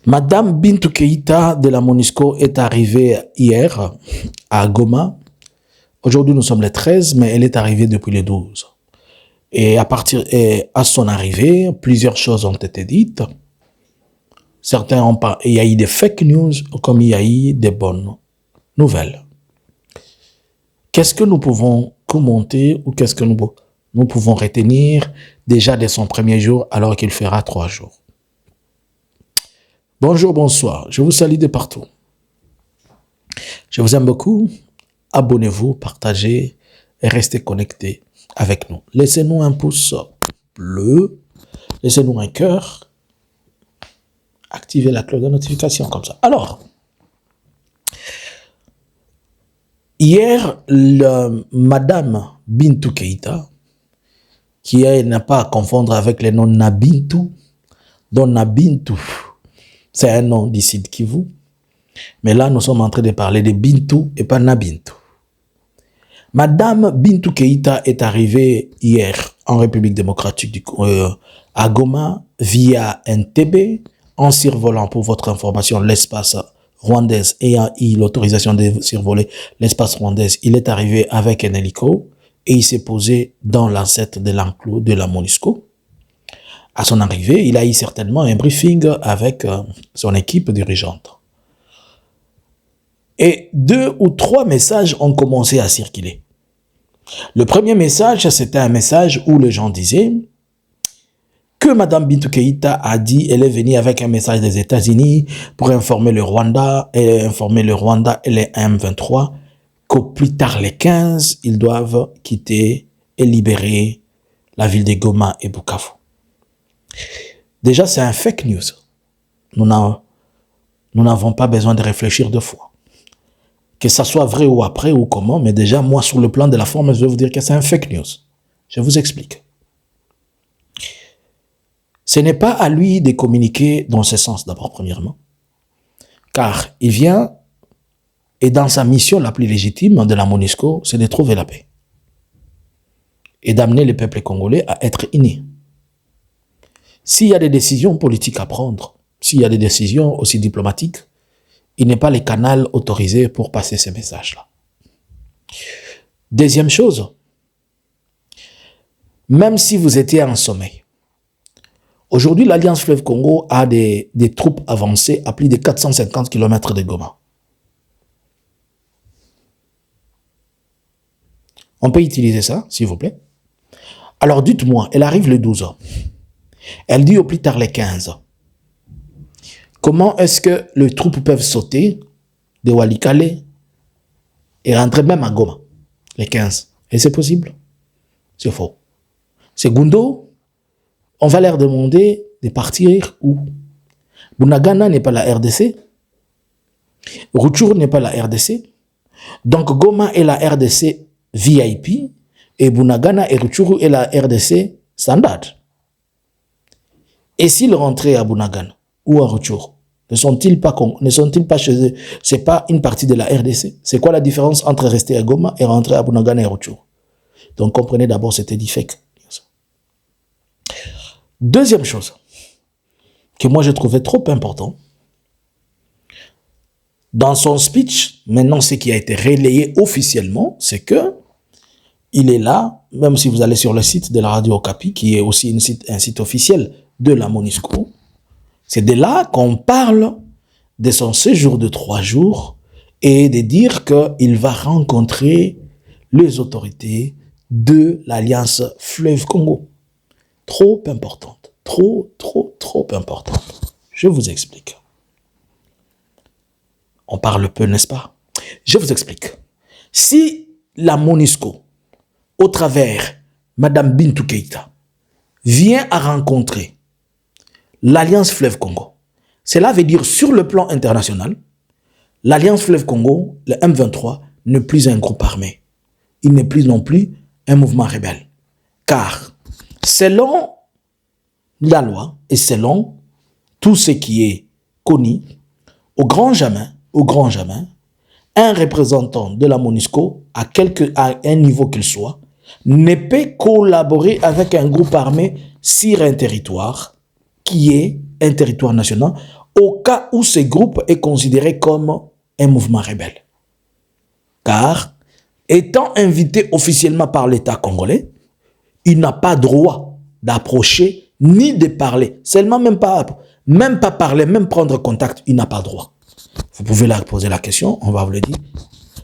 Madame Bintou Keïta de la MONUSCO est arrivée hier à Goma. Aujourd'hui, nous sommes le 13, mais elle est arrivée depuis le 12. Et à son arrivée, plusieurs choses ont été dites. Certains ont parlé, il y a eu des fake news, comme il y a eu des bonnes nouvelles. Qu'est-ce que nous pouvons commenter ou qu'est-ce que nous pouvons retenir déjà dès son premier jour alors qu'il fera 3 jours? Bonjour, bonsoir, je vous salue de partout. Je vous aime beaucoup. Abonnez-vous, partagez et restez connectés avec nous. Laissez-nous un pouce bleu, laissez-nous un cœur, activez la cloche de notification comme ça. Alors, hier, Madame Bintou Keïta, qui n'a pas à confondre avec le nom Nabintou, dont Nabintou, c'est un nom d'ici de Kivu. Mais là, nous sommes en train de parler de Bintou et pas Nabintou. Madame Bintou Keïta est arrivée hier en République démocratique à Goma via Entebbe en survolant, pour votre information, l'espace rwandaise et a eu l'autorisation de survoler l'espace rwandaise. Il est arrivé avec un hélico et il s'est posé dans l'enceinte de l'enclos de la MONUSCO. À son arrivée, il a eu certainement un briefing avec son équipe dirigeante. Et 2 ou 3 messages ont commencé à circuler. Le premier message, c'était un message où les gens disaient que Madame Bintou Keïta a dit, elle est venue avec un message des États-Unis pour informer le Rwanda et les M23 qu'au plus tard les 15, ils doivent quitter et libérer la ville de Goma et Bukavu. Déjà, c'est un fake news. Nous n'avons pas besoin de réfléchir 2 fois. Que ça soit vrai ou après ou comment, mais déjà, moi, sur le plan de la forme, je vais vous dire que c'est un fake news. Je vous explique. Ce n'est pas à lui de communiquer dans ce sens, d'abord, premièrement. Car il vient, et dans sa mission la plus légitime de la MONUSCO, c'est de trouver la paix. Et d'amener le peuple congolais à être unis. S'il y a des décisions politiques à prendre, s'il y a des décisions aussi diplomatiques, il n'est pas le canal autorisé pour passer ces messages-là. Deuxième chose, même si vous étiez en sommeil, aujourd'hui l'Alliance Fleuve Congo a des troupes avancées à plus de 450 km de Goma. On peut utiliser ça, s'il vous plaît? Alors dites-moi, elle arrive le 12. Elle dit au plus tard les 15. Comment est-ce que les troupes peuvent sauter de Walikale et rentrer même à Goma, les 15? Et c'est possible? C'est faux. Segundo, on va leur demander de partir où? Bunagana n'est pas la RDC. Rutshuru n'est pas la RDC. Donc Goma est la RDC VIP et Bunagana et Rutshuru est la RDC standard. Et s'ils rentraient à Bunagana ou à Rutshuru, ne sont-ils pas chez eux? C'est pas une partie de la RDC. C'est quoi la différence entre rester à Goma et rentrer à Bunagana et Rutshuru? Donc comprenez d'abord, c'était du fake. Deuxième chose, que moi je trouvais trop important, dans son speech, maintenant ce qui a été relayé officiellement, c'est que il est là, même si vous allez sur le site de la Radio Okapi, qui est aussi un site officiel de la MONUSCO, c'est de là qu'on parle de son séjour de 3 jours et de dire qu'il va rencontrer les autorités de l'Alliance Fleuve Congo. Trop importante. Trop importante. Je vous explique. On parle peu, n'est-ce pas? Je vous explique. Si la MONUSCO, au travers Madame Bintou Keïta, vient à rencontrer l'Alliance Fleuve Congo, cela veut dire sur le plan international, l'Alliance Fleuve Congo, le M23, n'est plus un groupe armé. Il n'est plus non plus un mouvement rebelle. Car, selon la loi et selon tout ce qui est connu, au grand jamais, un représentant de la MONUSCO, à un niveau qu'il soit, ne peut collaborer avec un groupe armé sur un territoire qui est un territoire national au cas où ce groupe est considéré comme un mouvement rebelle. Car, étant invité officiellement par l'État congolais, il n'a pas droit d'approcher ni de parler. Seulement même pas parler, même prendre contact, il n'a pas droit. Vous pouvez leur poser la question, on va vous le dire.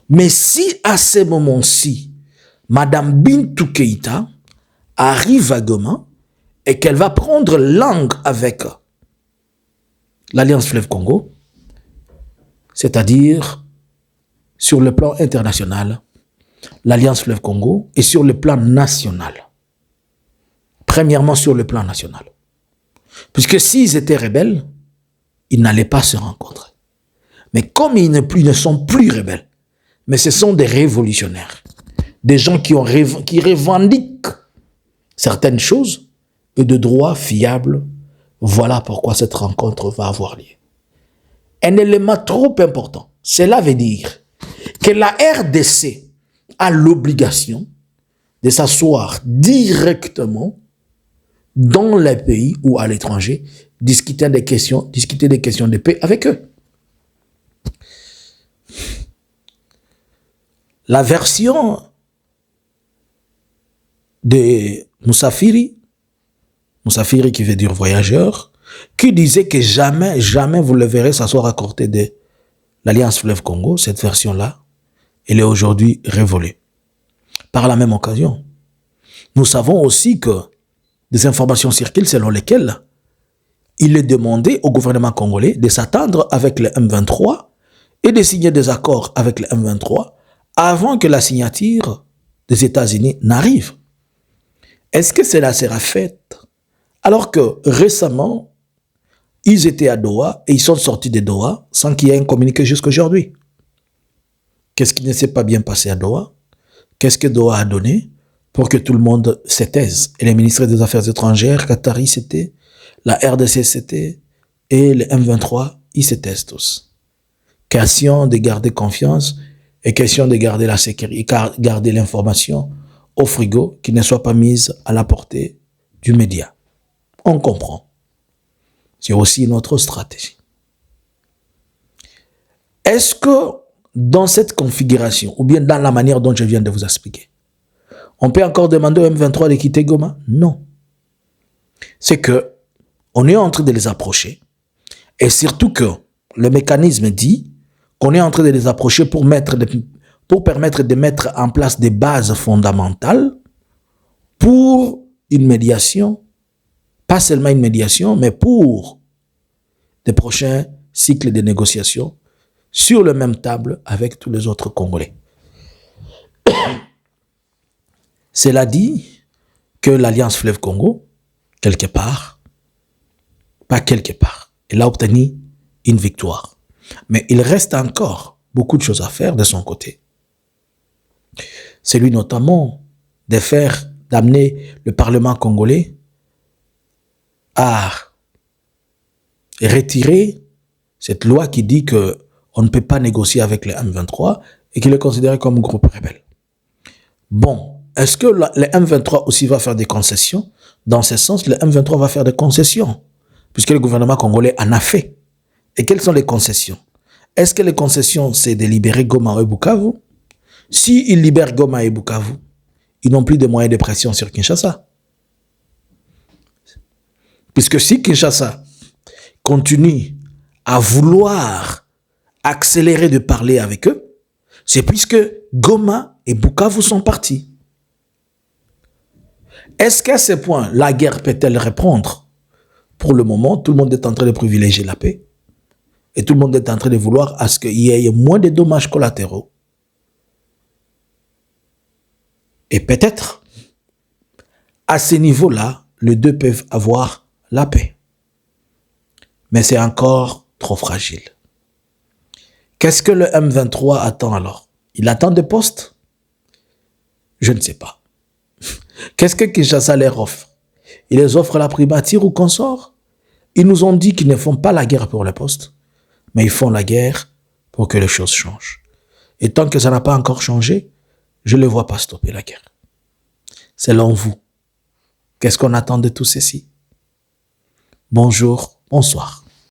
Mais si à ce moment-ci, Madame Bintou Keïta arrive à Goma et qu'elle va prendre langue avec l'Alliance Fleuve Congo, c'est-à-dire sur le plan international, l'Alliance Fleuve Congo et sur le plan national. Premièrement, sur le plan national. Puisque s'ils étaient rebelles, ils n'allaient pas se rencontrer. Mais comme ils ne sont plus rebelles, mais ce sont des révolutionnaires, des gens qui revendiquent certaines choses et de droits fiables, voilà pourquoi cette rencontre va avoir lieu. Un élément trop important, cela veut dire que la RDC a l'obligation de s'asseoir directement dans les pays ou à l'étranger, discuter des questions de paix avec eux. La version de Moussafiri qui veut dire voyageur, qui disait que jamais, jamais vous le verrez s'asseoir à côté de l'Alliance Fleuve Congo, cette version-là, elle est aujourd'hui révolue. Par la même occasion, nous savons aussi que des informations circulent selon lesquelles il est demandé au gouvernement congolais de s'attendre avec le M23 et de signer des accords avec le M23 avant que la signature des États-Unis n'arrive. Est-ce que cela sera fait alors que récemment, ils étaient à Doha et ils sont sortis de Doha sans qu'il y ait un communiqué jusqu'à aujourd'hui? Qu'est-ce qui ne s'est pas bien passé à Doha? Qu'est-ce que Doha a donné pour que tout le monde se taise? Et les ministres des Affaires étrangères, Qatari c'était, la RDC c'était, et le M23, ils se taisent tous. Question de garder confiance et question de garder la sécurité, garder l'information au frigo qui ne soit pas mise à la portée du média. On comprend. C'est aussi notre stratégie. Est-ce que dans cette configuration, ou bien dans la manière dont je viens de vous expliquer, on peut encore demander au M23 de quitter Goma? Non. C'est que on est en train de les approcher, et surtout que le mécanisme dit qu'on est en train de les approcher pour permettre de mettre en place des bases fondamentales pour une médiation, pas seulement une médiation, mais pour des prochains cycles de négociations sur la même table avec tous les autres Congolais. Cela dit que l'Alliance Fleuve Congo, quelque part, pas quelque part, elle a obtenu une victoire. Mais il reste encore beaucoup de choses à faire de son côté. C'est lui notamment d'amener le Parlement congolais à retirer cette loi qui dit qu'on ne peut pas négocier avec le M23 et qu'il est considéré comme un groupe rebelle. Bon, est-ce que le M23 aussi va faire des concessions? Dans ce sens, le M23 va faire des concessions, puisque le gouvernement congolais en a fait. Et quelles sont les concessions? Est-ce que les concessions, c'est de libérer Goma et Bukavu? S'ils libèrent Goma et Bukavu, ils n'ont plus de moyens de pression sur Kinshasa. Puisque si Kinshasa continue à vouloir accélérer de parler avec eux, c'est puisque Goma et Bukavu sont partis. Est-ce qu'à ce point, la guerre peut-elle reprendre? Pour le moment, tout le monde est en train de privilégier la paix. Et tout le monde est en train de vouloir à ce qu'il y ait moins de dommages collatéraux. Et peut-être, à ce niveau-là, les deux peuvent avoir la paix. Mais c'est encore trop fragile. Qu'est-ce que le M23 attend alors? Il attend des postes? Je ne sais pas. Qu'est-ce que Kinshasa leur offre? Il les offre la primature ou consort? Ils nous ont dit qu'ils ne font pas la guerre pour les postes, mais ils font la guerre pour que les choses changent. Et tant que ça n'a pas encore changé, je ne les vois pas stopper la guerre. Selon vous, qu'est-ce qu'on attend de tout ceci? Bonjour, bonsoir.